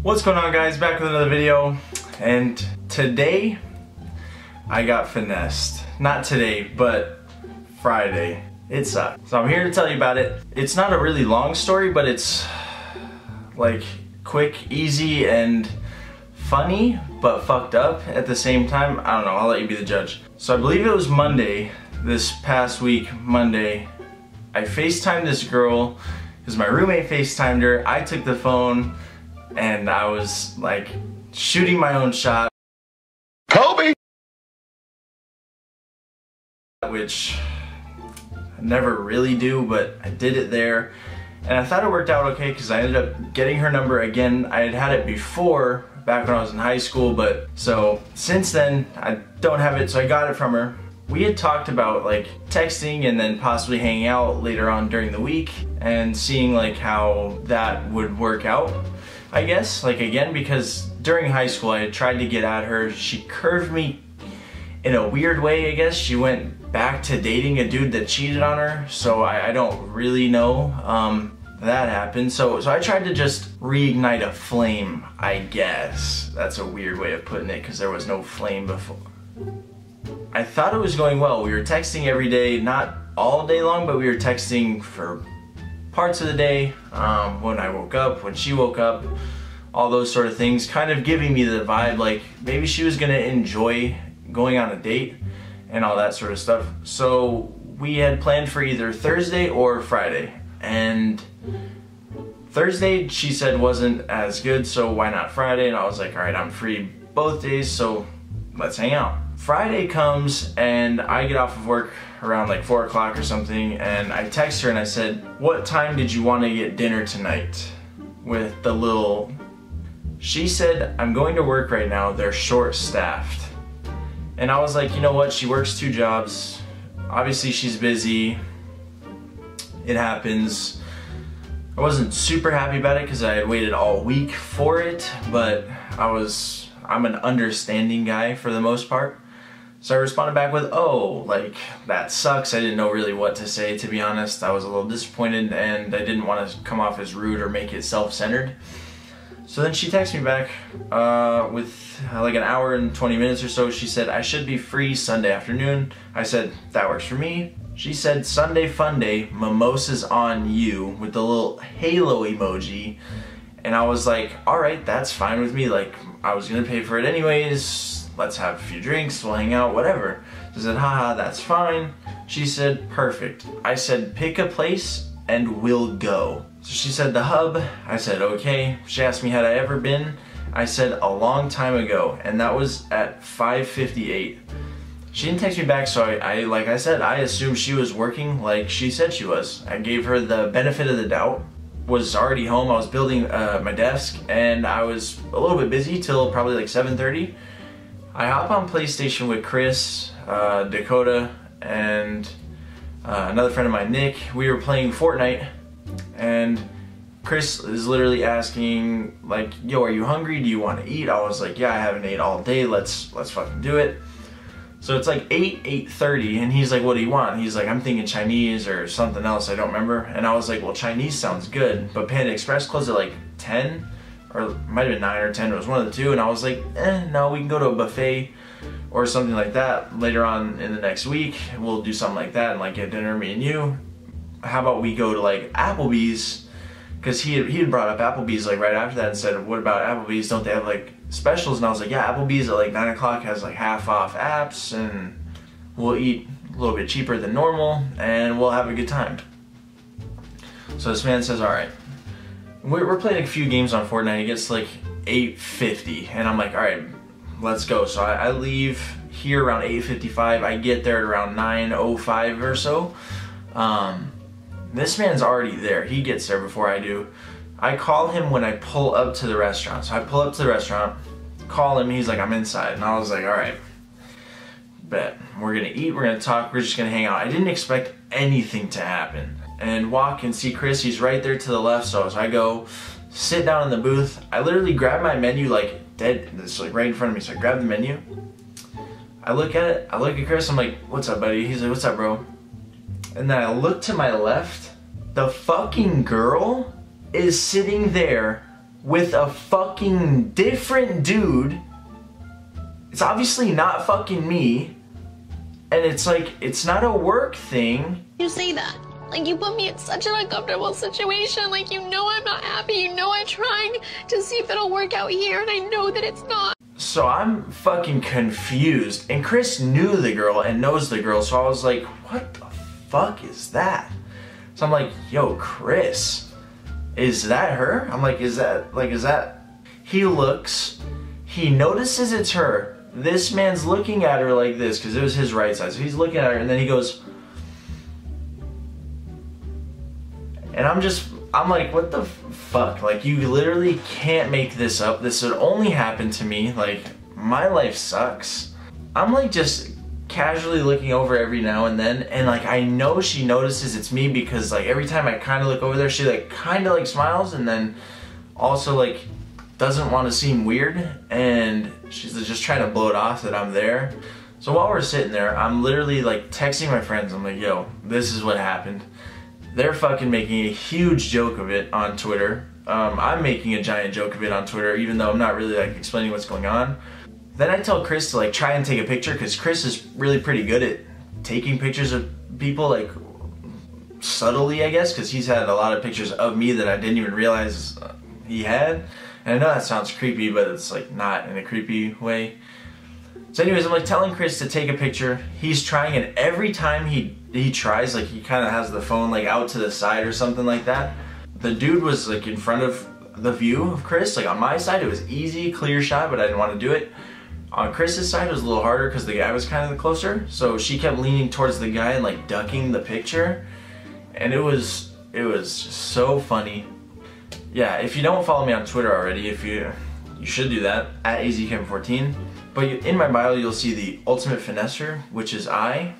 What's going on, guys? Back with another video, and today I got finessed. Not today, but Friday. It sucked. So I'm here to tell you about it. It's not a really long story, but it's like quick, easy, and funny, but fucked up at the same time. I don't know, I'll let you be the judge. So I believe it was Monday, this past week, Monday. I FaceTimed this girl, because my roommate FaceTimed her. I took the phone, and I was like shooting my own shot. Kobe! Which I never really do, but I did it there. And I thought it worked out okay because I ended up getting her number again. I had it before, back when I was in high school, but so since then I don't have it, so I got it from her. We had talked about like texting and then possibly hanging out later on during the week and seeing like how that would work out, I guess, like again, because during high school I had tried to get at her. She curved me in a weird way, I guess. She went back to dating a dude that cheated on her, so I don't really know that happened. So I tried to just reignite a flame, I guess. That's a weird way of putting it because there was no flame before. I thought it was going well. We were texting every day, not all day long, but we were texting for parts of the day, when I woke up, when she woke up, all those sort of things, kind of giving me the vibe like maybe she was gonna enjoy going on a date and all that sort of stuff. So we had planned for either Thursday or Friday, and Thursday she said wasn't as good, so why not Friday? And I was like, all right, I'm free both days, so let's hang out. Friday comes and I get off of work around like 4 o'clock or something, and I text her and I said, what time did you want to get dinner tonight? With the little, she said, I'm going to work right now, they're short-staffed. And I was like, you know what, she works 2 jobs, obviously she's busy, it happens. I wasn't super happy about it because I had waited all week for it, but I'm an understanding guy for the most part. So I responded back with, oh, like, that sucks. I didn't know really what to say, to be honest. I was a little disappointed and I didn't want to come off as rude or make it self-centered. So then she texted me back with like an hour and 20 minutes or so. She said, I should be free Sunday afternoon. I said, that works for me. She said, Sunday fun day, mimosas on you, with the little halo emoji. And I was like, all right, that's fine with me. Like, I was gonna pay for it anyways. Let's have a few drinks, we'll hang out, whatever. She said, haha, that's fine. She said, perfect. I said, pick a place and we'll go. So she said, the Hub. I said, okay. She asked me, had I ever been? I said, a long time ago, and that was at 5:58. She didn't text me back, so I like I said, I assumed she was working like she said she was. I gave her the benefit of the doubt. Was already home, I was building my desk, and I was a little bit busy till probably like 7:30. I hop on PlayStation with Chris, Dakota, and another friend of mine, Nick. We were playing Fortnite, and Chris is literally asking like, yo, are you hungry? Do you want to eat? I was like, yeah, I haven't ate all day, let's fucking do it. So it's like 8:30, and he's like, what do you want? He's like, I'm thinking Chinese or something else, I don't remember. And I was like, well, Chinese sounds good, but Panda Express closed at like 10, or it might have been 9 or 10, it was one of the two. And I was like, no, we can go to a buffet or something like that later on in the next week. We'll do something like that and like get dinner, me and you. How about we go to like Applebee's? Because he had brought up Applebee's like right after that and said, what about Applebee's? Don't they have like specials? And I was like, yeah, Applebee's at like 9 o'clock has like half off apps, and we'll eat a little bit cheaper than normal and we'll have a good time. So this man says, all right. We're playing a few games on Fortnite. It gets like 8:50, and I'm like, all right, let's go. So I leave here around 8:55. I get there at around 9:05 or so. This man's already there. He gets there before I do. I call him when I pull up to the restaurant. So I pull up to the restaurant, call him, he's like, I'm inside. And I was like, all right, bet. We're gonna eat, we're gonna talk, we're just gonna hang out. I didn't expect anything to happen. And walk and see Chris, he's right there to the left. So I go sit down in the booth. I literally grab my menu like dead, it's like right in front of me. So I grab the menu, I look at it, I look at Chris, I'm like, what's up, buddy? He's like, what's up, bro? And then I look to my left, the fucking girl is sitting there with a fucking different dude. It's obviously not fucking me. And it's like, it's not a work thing. You say that. Like, you put me in such an uncomfortable situation. Like, you know I'm not happy. You know I'm trying to see if it'll work out here, and I know that it's not. So I'm fucking confused. And Chris knew the girl and knows the girl, so I was like, what the fuck is that? So I'm like, yo, Chris, is that her? I'm like, is that? He looks, he notices it's her. This man's looking at her like this, because it was his right side. So he's looking at her, and then he goes, and I'm like, what the fuck? Like, you literally can't make this up. This would only happen to me. Like, my life sucks. I'm like just casually looking over every now and then, and like I know she notices it's me, because like every time I kind of look over there, she like kind of like smiles, and then also like doesn't want to seem weird, and she's just trying to blow it off that I'm there. So while we're sitting there, I'm literally like texting my friends. I'm like, yo, this is what happened. They're fucking making a huge joke of it on Twitter. I'm making a giant joke of it on Twitter, even though I'm not really like explaining what's going on. Then I tell Chris to like try and take a picture, because Chris is really pretty good at taking pictures of people, like subtly, I guess, because he's had a lot of pictures of me that I didn't even realize he had. And I know that sounds creepy, but it's like not in a creepy way. So anyways, I'm like telling Chris to take a picture. He's trying, and every time he tries, like he kind of has the phone like out to the side or something like that. The dude was like in front of the view of Chris. Like on my side, it was easy, clear shot, but I didn't want to do it. On Chris's side, it was a little harder because the guy was kind of closer. So she kept leaning towards the guy and like ducking the picture. And it was just so funny. Yeah, if you don't follow me on Twitter already, you should do that, at AZKevin14. But in my bio, you'll see the ultimate finesser, which is I.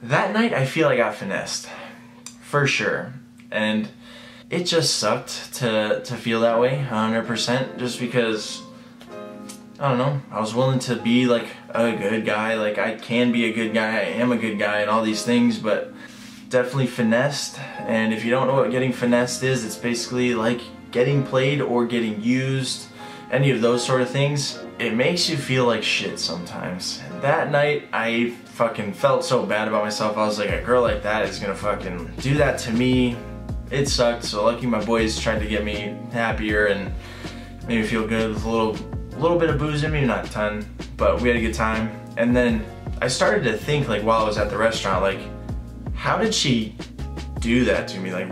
That night, I feel I got finessed, for sure. And it just sucked to feel that way, 100%, just because, I don't know, I was willing to be like a good guy, like I can be a good guy, I am a good guy, and all these things, but definitely finessed. And if you don't know what getting finessed is, it's basically like getting played or getting used, any of those sort of things. It makes you feel like shit sometimes. And that night, I fucking felt so bad about myself. I was like, a girl like that is gonna fucking do that to me. It sucked. So lucky my boys tried to get me happier and made me feel good with a little bit of booze in me, not a ton, but we had a good time. And then I started to think, like while I was at the restaurant, like, how did she do that to me? Like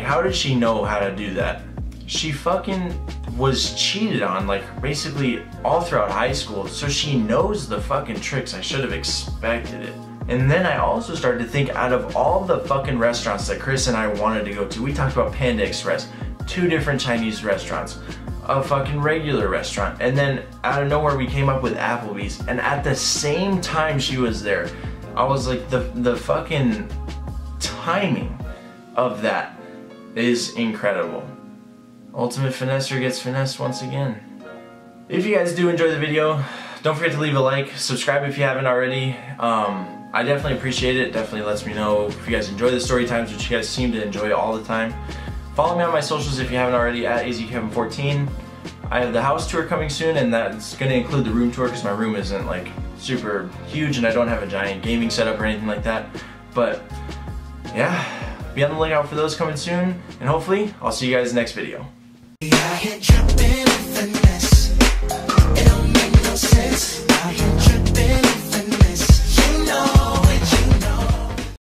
how did she know how to do that? She fucking was cheated on, like basically all throughout high school, so she knows the fucking tricks. I should have expected it. And then I also started to think, out of all the fucking restaurants that Chris and I wanted to go to, we talked about Panda Express, 2 different Chinese restaurants, a fucking regular restaurant, and then out of nowhere we came up with Applebee's, and at the same time she was there. I was like, the fucking timing of that is incredible. Ultimate Finesser gets finessed once again. If you guys do enjoy the video, don't forget to leave a like, subscribe if you haven't already. I definitely appreciate it. It definitely lets me know if you guys enjoy the story times, which you guys seem to enjoy all the time. Follow me on my socials if you haven't already, at AZKevin14. I have the house tour coming soon, and that's going to include the room tour because my room isn't like super huge and I don't have a giant gaming setup or anything like that. But yeah, be on the lookout for those coming soon, and hopefully I'll see you guys next video.